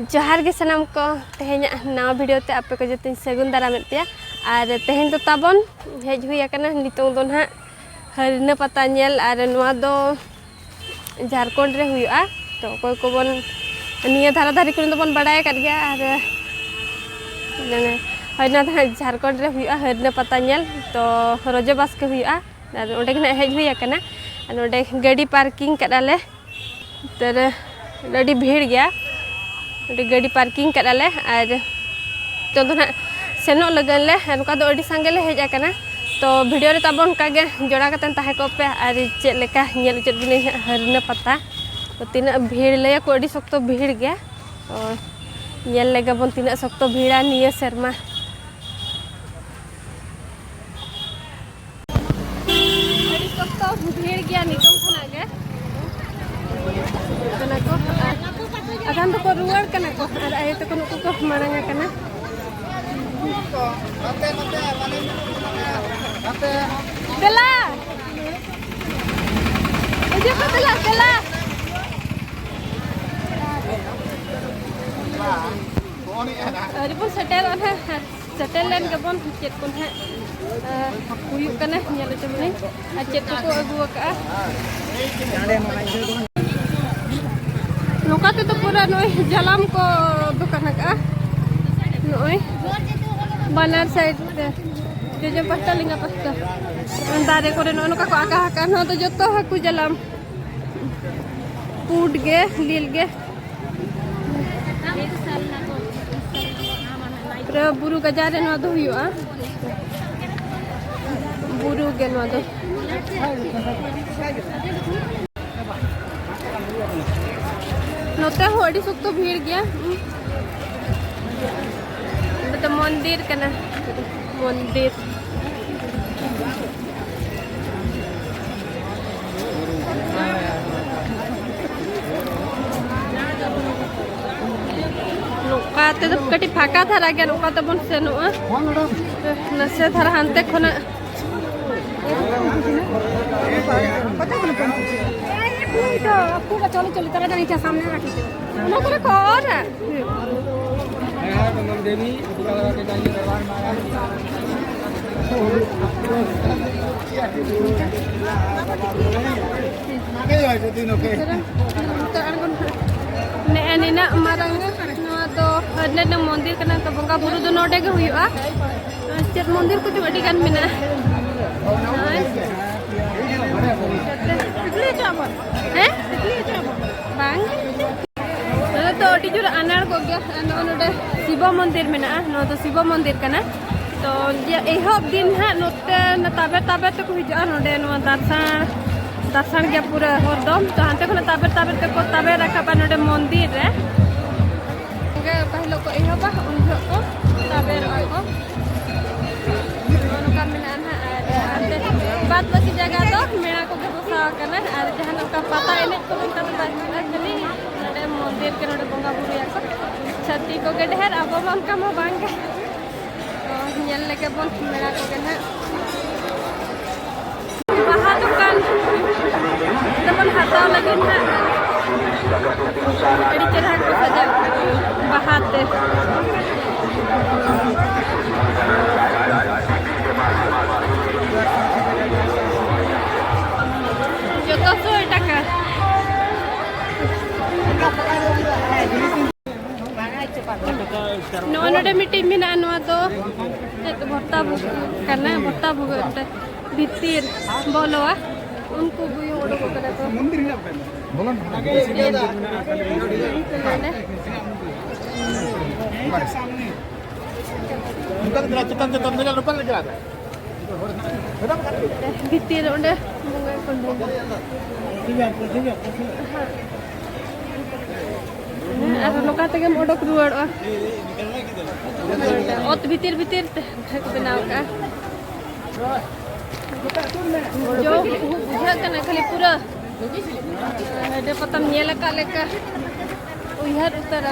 जोहार के सनाम को तेहें नवा वीडियो ते आपे को जते सगुन दारामेत पे और तेहें तो ताबन हेज हुई आकना नितों दो ना हरिना पता नेल और नवा दो झारखंड रे हुआ तो कोई को बन निया धारा धारी को बन बड़ाय कर गया और हरिना झारखंड रे हुआ हरिना पता नेल तो रोजे बास के हुआ और ओडे के हेज हुई आकना और ओडे गाड़ी पार्किंग कदाले तर अड़ी भीड़ गया गाड़ी पार्किंग कदाले और तो ना सेनो लगन ले नका दो अड़ी संगे ले हेज आकना तो वीडियो रे ताबन कागे जोड़ा कतन ताहे को पे और चेक लेका नेल चेक बिने हरिना पता तो तीना भीड़ ले को अड़ी सख्त भीड़ गया और नेल लेगा बन तीना सख्त भीड़ा निया शर्मा अड़ी सख्त भीड़ गया निकम खना गे कना को अगन तो रुवाड़ कना को और आए तो को मारंगा कना Bella, aja apa Bella, Bella. Hari pun setel len kebon cet pun kuyuk kana nyala cemne cet ko agu ka loka tu pura noi jalam ko dukan ka noi banar side जो pasta लिंगा pasta दारे को no का आका हका न तो जो Haku Tzalam कूट गे लील गे पूरा बुरु गजारे नो दो हुआ बुरु गे नो दो नोते होड़ी सुख तो भीड़ गया तो मंदिर कना मंदिर नोका तो कटी फाका थारा गया नोका तो बन सेनुआ नसे थारा हानते खना तो आपको का चलो चलो तारा जानी क्या सामने रखी नो करे कौन है देवी बुला के जाइए दरबार नेना मारंग तो हरने मंदिर कना तो बंगा बुरु दो नोडे के हुआ चेत मंदिर को जो अड़ी गान मिना हैं बांग तो अड़ी जुर अनार को गया नोडे शिव मंदिर में ना तो शिव मंदिर कना तो एहब दिन हाँ नोते ताबे ताबे तक हिजा नोडे दर्शन गया पूरा हरदम तो हांते खना ताबे ताबे तक को ताबे रखा नोडे मंदिर रे पहले को एहबा उन को ताबे रखो नोका मेना ना बात बाकी जगह तो मेला को बसा कना और जहां का पता एने को उनका तो खाली नोडे मंदिर के नोडे बंगा बुरिया को छती को के ढेर अब हम का म बांग नेल लेके बन मेरा को के ना बाहर दुकान तबन हाता लगे ना अड़ी चढ़ा को सजा बाहर ते जो तो 100 টাকা नोडे मिट्टी में ना तो भत्ता करना भत्ता भीतर बोलवा उनको भी ओडो करे तो भीतर ओडे नौका तक ओडक रुआड़ ओत भीतर भीतर बनाव का जो बुझा कना खाली पूरा पतम नेल का लेका उहर उतर